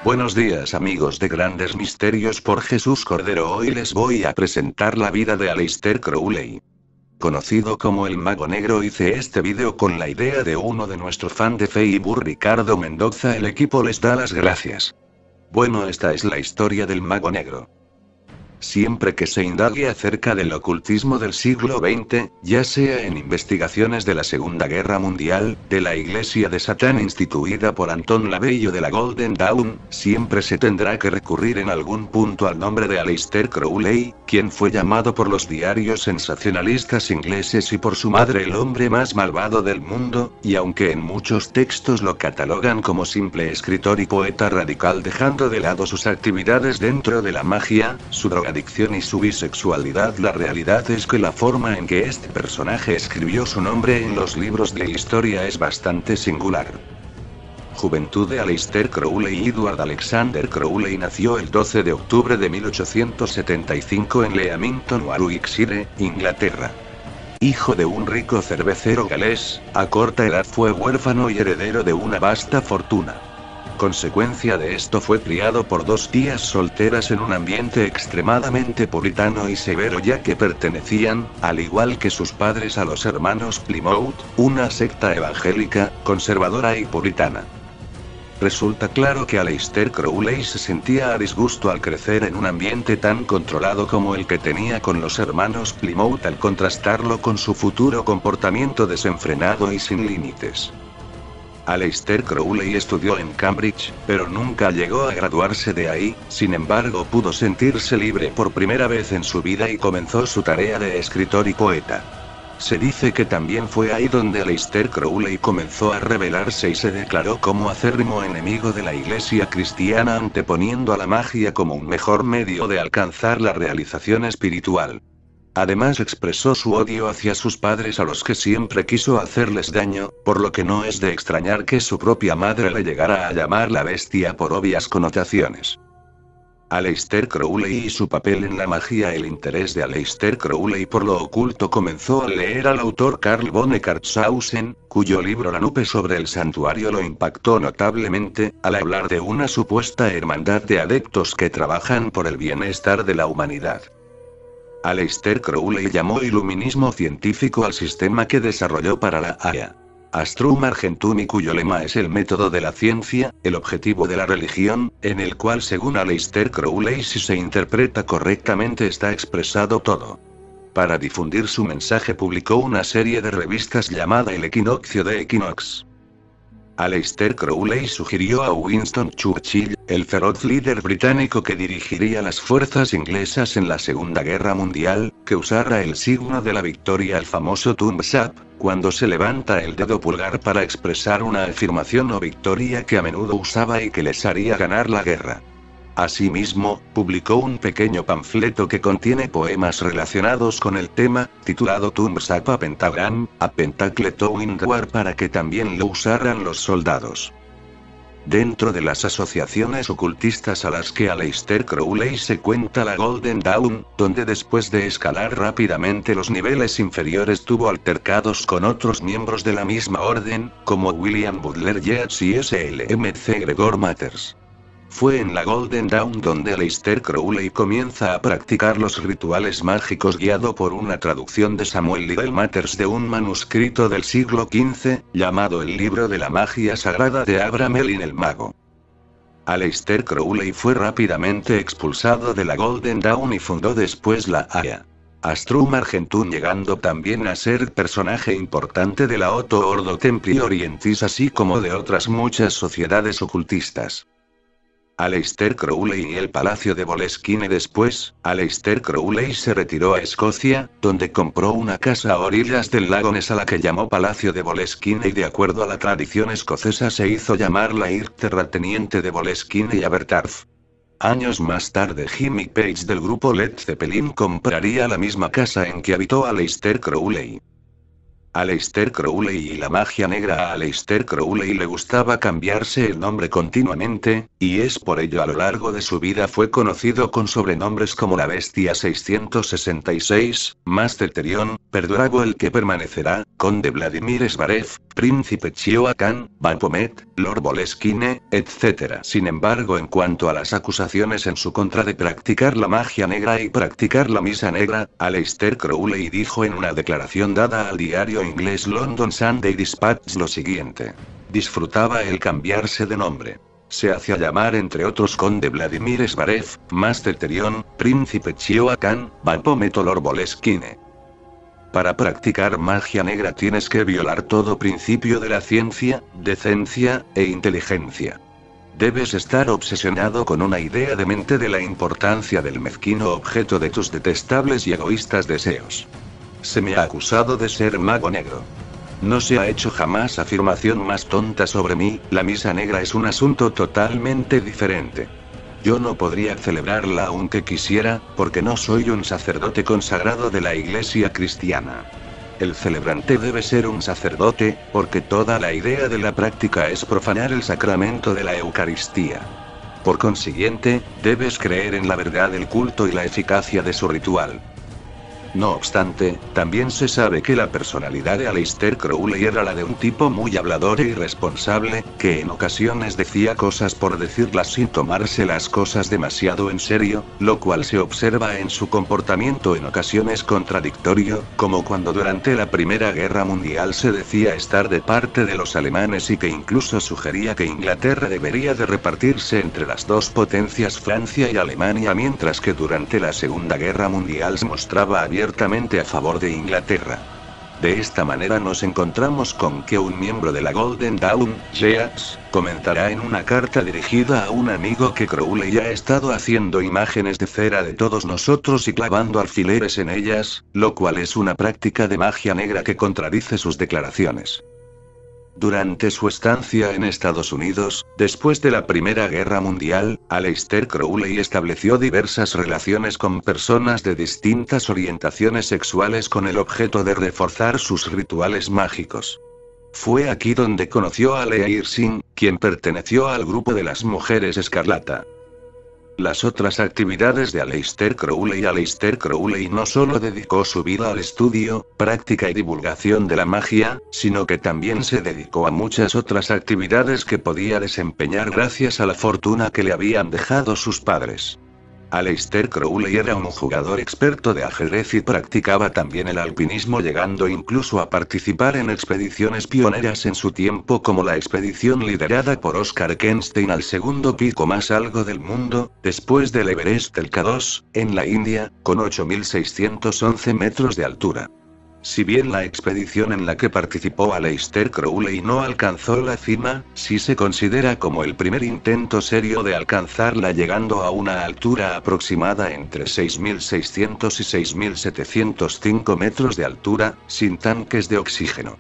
Buenos días amigos de Grandes Misterios por Jesús Cordero. Hoy les voy a presentar la vida de Aleister Crowley. Conocido como el Mago Negro, hice este vídeo con la idea de uno de nuestro fan de Facebook, Ricardo Mendoza. El equipo les da las gracias. Bueno, esta es la historia del Mago Negro. Siempre que se indague acerca del ocultismo del siglo XX, ya sea en investigaciones de la Segunda Guerra Mundial, de la Iglesia de Satán instituida por Anton LaVey o de la Golden Dawn, siempre se tendrá que recurrir en algún punto al nombre de Aleister Crowley, quien fue llamado por los diarios sensacionalistas ingleses y por su madre el hombre más malvado del mundo, y aunque en muchos textos lo catalogan como simple escritor y poeta radical dejando de lado sus actividades dentro de la magia, su drogadicción y su bisexualidad, la realidad es que la forma en que este personaje escribió su nombre en los libros de historia es bastante singular. Juventud de Aleister Crowley. Edward Alexander Crowley nació el 12 de octubre de 1875 en Leamington, Warwickshire, Inglaterra. Hijo de un rico cervecero galés, a corta edad fue huérfano y heredero de una vasta fortuna. Consecuencia de esto fue criado por dos tías solteras en un ambiente extremadamente puritano y severo, ya que pertenecían, al igual que sus padres, a los hermanos Plymouth, una secta evangélica, conservadora y puritana. Resulta claro que Aleister Crowley se sentía a disgusto al crecer en un ambiente tan controlado como el que tenía con los hermanos Plymouth, al contrastarlo con su futuro comportamiento desenfrenado y sin límites. Aleister Crowley estudió en Cambridge, pero nunca llegó a graduarse de ahí. Sin embargo, pudo sentirse libre por primera vez en su vida y comenzó su tarea de escritor y poeta. Se dice que también fue ahí donde Aleister Crowley comenzó a rebelarse y se declaró como acérrimo enemigo de la Iglesia cristiana, anteponiendo a la magia como un mejor medio de alcanzar la realización espiritual. Además, expresó su odio hacia sus padres, a los que siempre quiso hacerles daño, por lo que no es de extrañar que su propia madre le llegara a llamar la bestia por obvias connotaciones. Aleister Crowley y su papel en la magia. El interés de Aleister Crowley por lo oculto comenzó al leer al autor Karl von Eckartshausen, cuyo libro La Nupe sobre el santuario lo impactó notablemente, al hablar de una supuesta hermandad de adeptos que trabajan por el bienestar de la humanidad. Aleister Crowley llamó iluminismo científico al sistema que desarrolló para la AIA. Astrum Argentum, y cuyo lema es el método de la ciencia, el objetivo de la religión, en el cual, según Aleister Crowley, si se interpreta correctamente, está expresado todo. Para difundir su mensaje publicó una serie de revistas llamada El Equinoccio de Equinox. Aleister Crowley sugirió a Winston Churchill, el feroz líder británico que dirigiría las fuerzas inglesas en la Segunda Guerra Mundial, que usara el signo de la victoria, el famoso thumbs up, cuando se levanta el dedo pulgar para expresar una afirmación o victoria que a menudo usaba y que les haría ganar la guerra. Asimismo, publicó un pequeño panfleto que contiene poemas relacionados con el tema, titulado Thumbs Up a Pentagram, a Pentacle to Windward, para que también lo usaran los soldados. Dentro de las asociaciones ocultistas a las que Aleister Crowley se cuenta la Golden Dawn, donde después de escalar rápidamente los niveles inferiores tuvo altercados con otros miembros de la misma orden, como William Butler Yeats y SLMC Gregor Matters. Fue en la Golden Dawn donde Aleister Crowley comienza a practicar los rituales mágicos, guiado por una traducción de Samuel Liddell Matters de un manuscrito del siglo XV, llamado el Libro de la Magia Sagrada de Abraham Elin el Mago. Aleister Crowley fue rápidamente expulsado de la Golden Dawn y fundó después la AIA. Astrum Argentum, llegando también a ser personaje importante de la Otto Ordo Templi Orientis, así como de otras muchas sociedades ocultistas. Aleister Crowley y el Palacio de Boleskine. Después, Aleister Crowley se retiró a Escocia, donde compró una casa a orillas del lago Ness a la que llamó Palacio de Boleskine, y de acuerdo a la tradición escocesa se hizo llamar la terrateniente de Boleskine y Abertarth. Años más tarde, Jimmy Page del grupo Led Zeppelin compraría la misma casa en que habitó Aleister Crowley. Aleister Crowley y la magia negra. A Aleister Crowley le gustaba cambiarse el nombre continuamente, y es por ello a lo largo de su vida fue conocido con sobrenombres como la Bestia 666, Master Terion, Perdurabo el que permanecerá, Conde Vladimir Svarev, Príncipe Chioa Khan, Baphomet, Lord Boleskine, etc. Sin embargo, en cuanto a las acusaciones en su contra de practicar la magia negra y practicar la misa negra, Aleister Crowley dijo en una declaración dada al diario inglés London Sunday Dispatch lo siguiente: disfrutaba el cambiarse de nombre. Se hacía llamar entre otros Conde Vladimir Svarev, Master Terion, Príncipe Chioa Khan, Baphomet o Lord Boleskine. Para practicar magia negra tienes que violar todo principio de la ciencia, decencia, e inteligencia. Debes estar obsesionado con una idea demente de la importancia del mezquino objeto de tus detestables y egoístas deseos. Se me ha acusado de ser mago negro. No se ha hecho jamás afirmación más tonta sobre mí. La misa negra es un asunto totalmente diferente. Yo no podría celebrarla aunque quisiera, porque no soy un sacerdote consagrado de la Iglesia cristiana. El celebrante debe ser un sacerdote, porque toda la idea de la práctica es profanar el sacramento de la Eucaristía. Por consiguiente, debes creer en la verdad del culto y la eficacia de su ritual. No obstante, también se sabe que la personalidad de Aleister Crowley era la de un tipo muy hablador e irresponsable, que en ocasiones decía cosas por decirlas sin tomarse las cosas demasiado en serio, lo cual se observa en su comportamiento en ocasiones contradictorio, como cuando durante la Primera Guerra Mundial se decía estar de parte de los alemanes y que incluso sugería que Inglaterra debería de repartirse entre las dos potencias Francia y Alemania, mientras que durante la Segunda Guerra Mundial se mostraba abiertamente a favor de Inglaterra. De esta manera nos encontramos con que un miembro de la Golden Dawn, Yeats, comentará en una carta dirigida a un amigo que Crowley ha estado haciendo imágenes de cera de todos nosotros y clavando alfileres en ellas, lo cual es una práctica de magia negra que contradice sus declaraciones. Durante su estancia en Estados Unidos, después de la Primera Guerra Mundial, Aleister Crowley estableció diversas relaciones con personas de distintas orientaciones sexuales con el objeto de reforzar sus rituales mágicos. Fue aquí donde conoció a Leah Irving, quien perteneció al grupo de las Mujeres Escarlata. Las otras actividades de Aleister Crowley no solo dedicó su vida al estudio, práctica y divulgación de la magia, sino que también se dedicó a muchas otras actividades que podía desempeñar gracias a la fortuna que le habían dejado sus padres. Aleister Crowley era un jugador experto de ajedrez y practicaba también el alpinismo, llegando incluso a participar en expediciones pioneras en su tiempo, como la expedición liderada por Oscar Kenstein al segundo pico más alto del mundo, después del Everest del K2, en la India, con 8.611 metros de altura. Si bien la expedición en la que participó Aleister Crowley no alcanzó la cima, sí se considera como el primer intento serio de alcanzarla, llegando a una altura aproximada entre 6.600 y 6.705 metros de altura, sin tanques de oxígeno.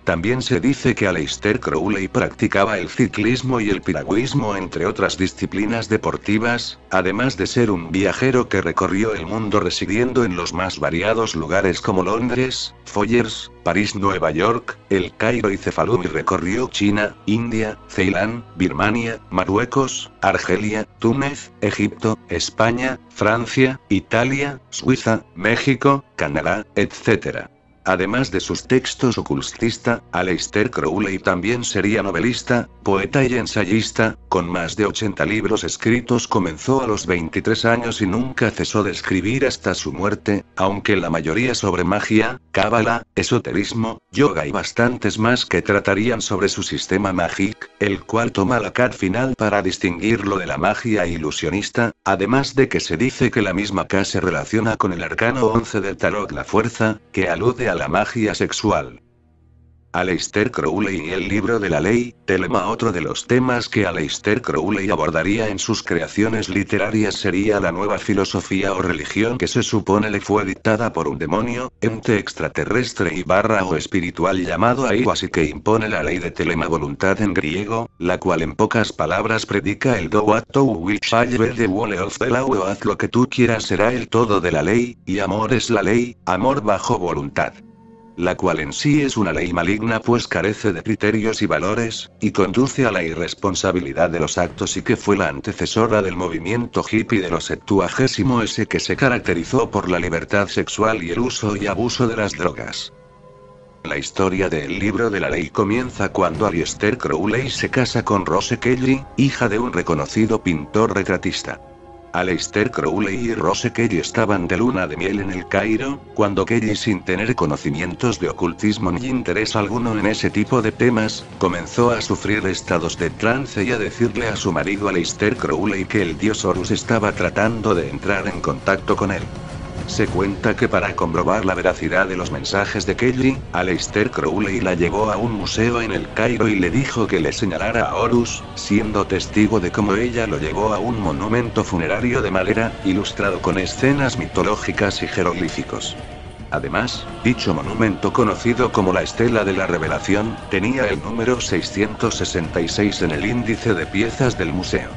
También se dice que Aleister Crowley practicaba el ciclismo y el piragüismo, entre otras disciplinas deportivas, además de ser un viajero que recorrió el mundo residiendo en los más variados lugares como Londres, Foyers, París, Nueva York, El Cairo y Cefalú, y recorrió China, India, Ceilán, Birmania, Marruecos, Argelia, Túnez, Egipto, España, Francia, Italia, Suiza, México, Canadá, etc. Además de sus textos ocultista, Aleister Crowley también sería novelista, poeta y ensayista, con más de 80 libros escritos. Comenzó a los 23 años y nunca cesó de escribir hasta su muerte, aunque la mayoría sobre magia, cábala, esoterismo, yoga y bastantes más que tratarían sobre su sistema Magic, el cual toma la K final para distinguirlo de la magia ilusionista, además de que se dice que la misma K se relaciona con el arcano 11 del tarot, la fuerza, que alude a la magia sexual. Aleister Crowley y el libro de la ley, Telema. Otro de los temas que Aleister Crowley abordaría en sus creaciones literarias sería la nueva filosofía o religión que se supone le fue dictada por un demonio, ente extraterrestre y o espiritual llamado Aiwas, y que impone la ley de Telema, voluntad en griego, la cual en pocas palabras predica el do what thou wilt shall be the whole of the law, o haz lo que tú quieras será el todo de la ley, y amor es la ley, amor bajo voluntad. la cual en sí es una ley maligna pues carece de criterios y valores, y conduce a la irresponsabilidad de los actos y que fue la antecesora del movimiento hippie de los 70s que se caracterizó por la libertad sexual y el uso y abuso de las drogas. La historia del libro de la ley comienza cuando Aleister Crowley se casa con Rose Kelly, hija de un reconocido pintor retratista. Aleister Crowley y Rose Kelly estaban de luna de miel en el Cairo, cuando Kelly, sin tener conocimientos de ocultismo ni interés alguno en ese tipo de temas, comenzó a sufrir estados de trance y a decirle a su marido Aleister Crowley que el dios Horus estaba tratando de entrar en contacto con él. Se cuenta que para comprobar la veracidad de los mensajes de Kelly, Aleister Crowley la llevó a un museo en el Cairo y le dijo que le señalara a Horus, siendo testigo de cómo ella lo llevó a un monumento funerario de madera, ilustrado con escenas mitológicas y jeroglíficos. Además, dicho monumento, conocido como la Estela de la Revelación, tenía el número 666 en el índice de piezas del museo.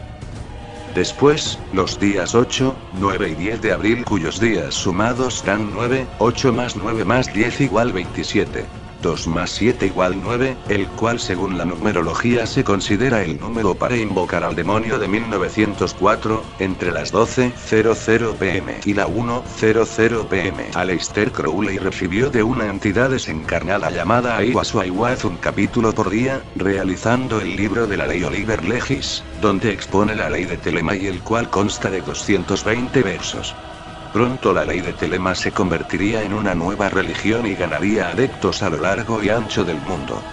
Después, los días 8, 9 y 10 de abril, cuyos días sumados dan 9, 8 más 9 más 10 igual 27. 2 más 7 igual 9, el cual según la numerología se considera el número para invocar al demonio de 1904, entre las 12:00 pm y la 1:00 pm. Aleister Crowley recibió de una entidad desencarnada llamada Aiwass o Aiwass un capítulo por día, realizando el libro de la ley o Liber Legis, donde expone la ley de Telema y el cual consta de 220 versos. Pronto la ley de Telema se convertiría en una nueva religión y ganaría adeptos a lo largo y ancho del mundo.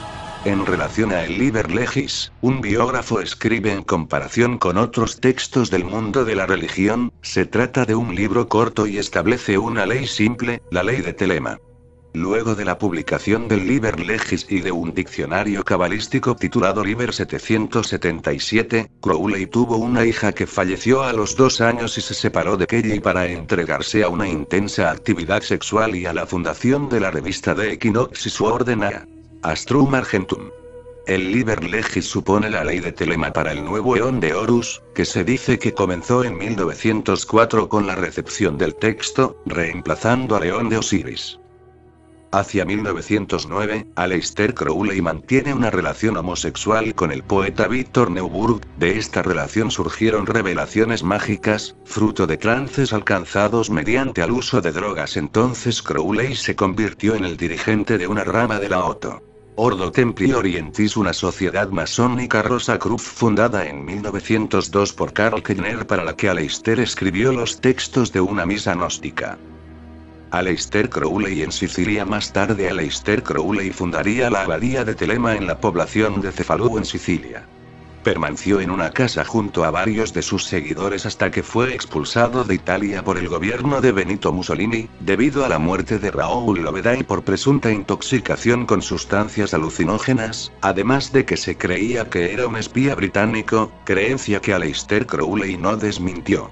En relación a el Liber Legis, un biógrafo escribe en comparación con otros textos del mundo de la religión, se trata de un libro corto y establece una ley simple, la ley de Telema. Luego de la publicación del Liber Legis y de un diccionario cabalístico titulado Liber 777, Crowley tuvo una hija que falleció a los 2 años y se separó de Kelly para entregarse a una intensa actividad sexual y a la fundación de la revista de Equinox y su orden a Astrum Argentum. El Liber Legis supone la ley de Telema para el nuevo eón de Horus, que se dice que comenzó en 1904 con la recepción del texto, reemplazando al eón de Osiris. Hacia 1909, Aleister Crowley mantiene una relación homosexual con el poeta Victor Neuburg. De esta relación surgieron revelaciones mágicas, fruto de trances alcanzados mediante el uso de drogas. Entonces Crowley se convirtió en el dirigente de una rama de la Ordo Templi Orientis, una sociedad masónica Rosacruz fundada en 1902 por Karl Kellner, para la que Aleister escribió los textos de una misa gnóstica. Aleister Crowley en Sicilia. Más tarde Aleister Crowley fundaría la abadía de Telema en la población de Cefalù en Sicilia. Permaneció en una casa junto a varios de sus seguidores hasta que fue expulsado de Italia por el gobierno de Benito Mussolini, debido a la muerte de Raoul Loveday por presunta intoxicación con sustancias alucinógenas, además de que se creía que era un espía británico, creencia que Aleister Crowley no desmintió.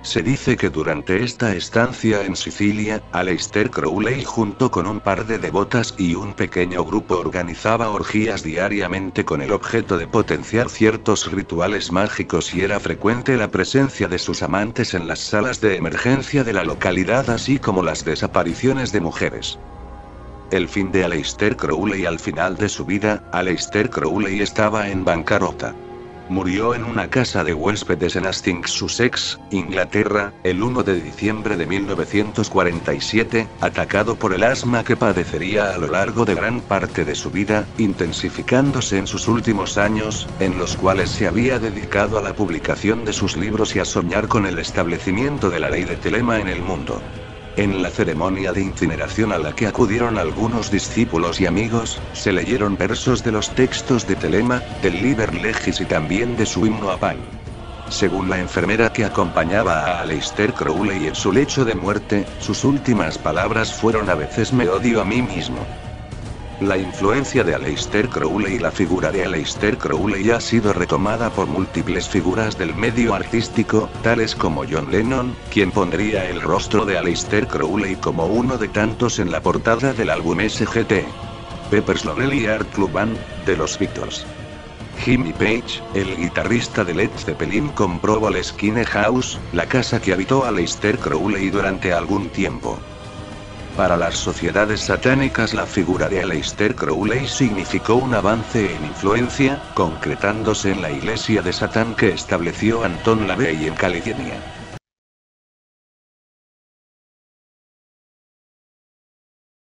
Se dice que durante esta estancia en Sicilia, Aleister Crowley junto con un par de devotas y un pequeño grupo organizaba orgías diariamente con el objeto de potenciar ciertos rituales mágicos, y era frecuente la presencia de sus amantes en las salas de emergencia de la localidad, así como las desapariciones de mujeres. El fin de Aleister Crowley. Al final de su vida, Aleister Crowley estaba en bancarrota. Murió en una casa de huéspedes en Hastings, Sussex, Inglaterra, el 1 de diciembre de 1947, atacado por el asma que padecería a lo largo de gran parte de su vida, intensificándose en sus últimos años, en los cuales se había dedicado a la publicación de sus libros y a soñar con el establecimiento de la ley de Telema en el mundo. En la ceremonia de incineración a la que acudieron algunos discípulos y amigos, se leyeron versos de los textos de Telema, del Liber Legis y también de su himno a Pan. Según la enfermera que acompañaba a Aleister Crowley en su lecho de muerte, sus últimas palabras fueron: a veces me odio a mí mismo. La influencia de Aleister Crowley y la figura de Aleister Crowley ha sido retomada por múltiples figuras del medio artístico, tales como John Lennon, quien pondría el rostro de Aleister Crowley como uno de tantos en la portada del álbum Sgt. Pepper's Lonely Hearts Club Band, de los Beatles. Jimmy Page, el guitarrista de Led Zeppelin, compró Moleskine House, la casa que habitó Aleister Crowley durante algún tiempo. Para las sociedades satánicas la figura de Aleister Crowley significó un avance en influencia, concretándose en la iglesia de Satán que estableció Anton LaVey en California.